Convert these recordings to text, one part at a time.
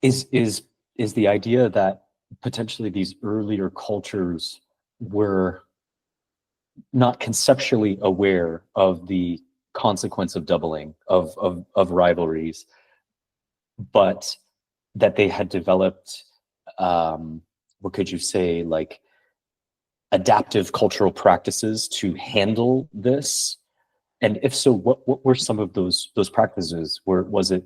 is the idea that potentially these earlier cultures were not conceptually aware of the consequence of doubling of rivalries, but that they had developed, what could you say, like adaptive cultural practices to handle this? And if so, what were some of those practices? Was it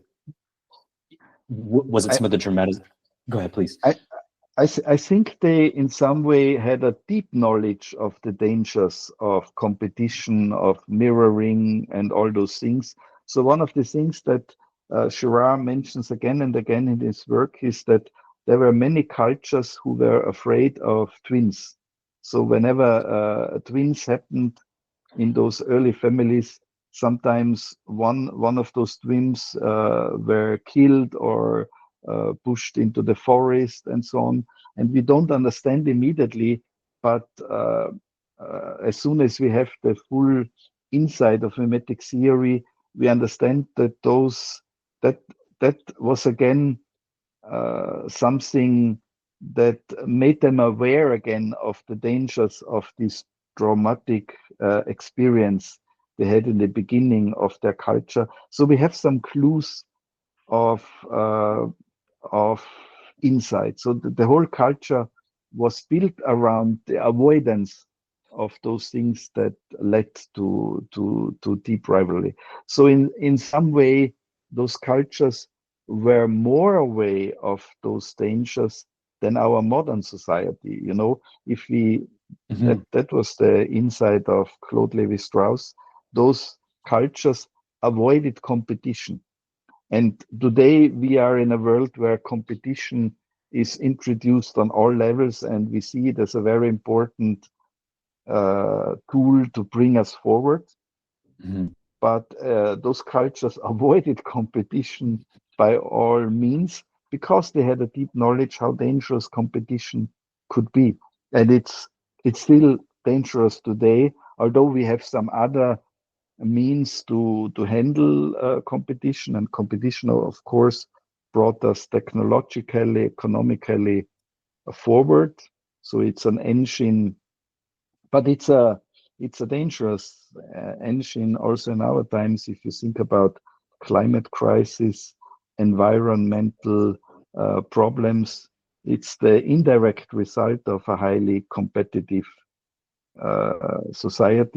I, some of the dramatic? Go ahead, please. I, I think they in some way had a deep knowledge of the dangers of competition, of mirroring, and all those things. So one of the things that Girard mentions again and again in his work is that there were many cultures who were afraid of twins. So whenever twins happened in those early families, sometimes one of those twins were killed or pushed into the forest and so on. And we don't understand immediately, but as soon as we have the full insight of mimetic theory, we understand that that that was again something that made them aware again of the dangers of this traumatic experience they had in the beginning of their culture. So we have some clues of uh, of insight. So the whole culture was built around the avoidance of those things that led to deep rivalry. So in some way, those cultures were more aware of those dangers than our modern society. You know, if we Mm-hmm. that was the insight of Claude Lévi-Strauss. Those cultures avoided competition, and today we are in a world where competition is introduced on all levels, and we see it as a very important tool to bring us forward. Mm-hmm. But those cultures avoided competition by all means because they had a deep knowledge how dangerous competition could be. And it's still dangerous today, although we have some other means to handle competition. And competition, of course, brought us technologically, economically forward. So it's an engine, but it's a dangerous engine also in our times. If you think about climate crisis, environmental problems, it's the indirect result of a highly competitive society.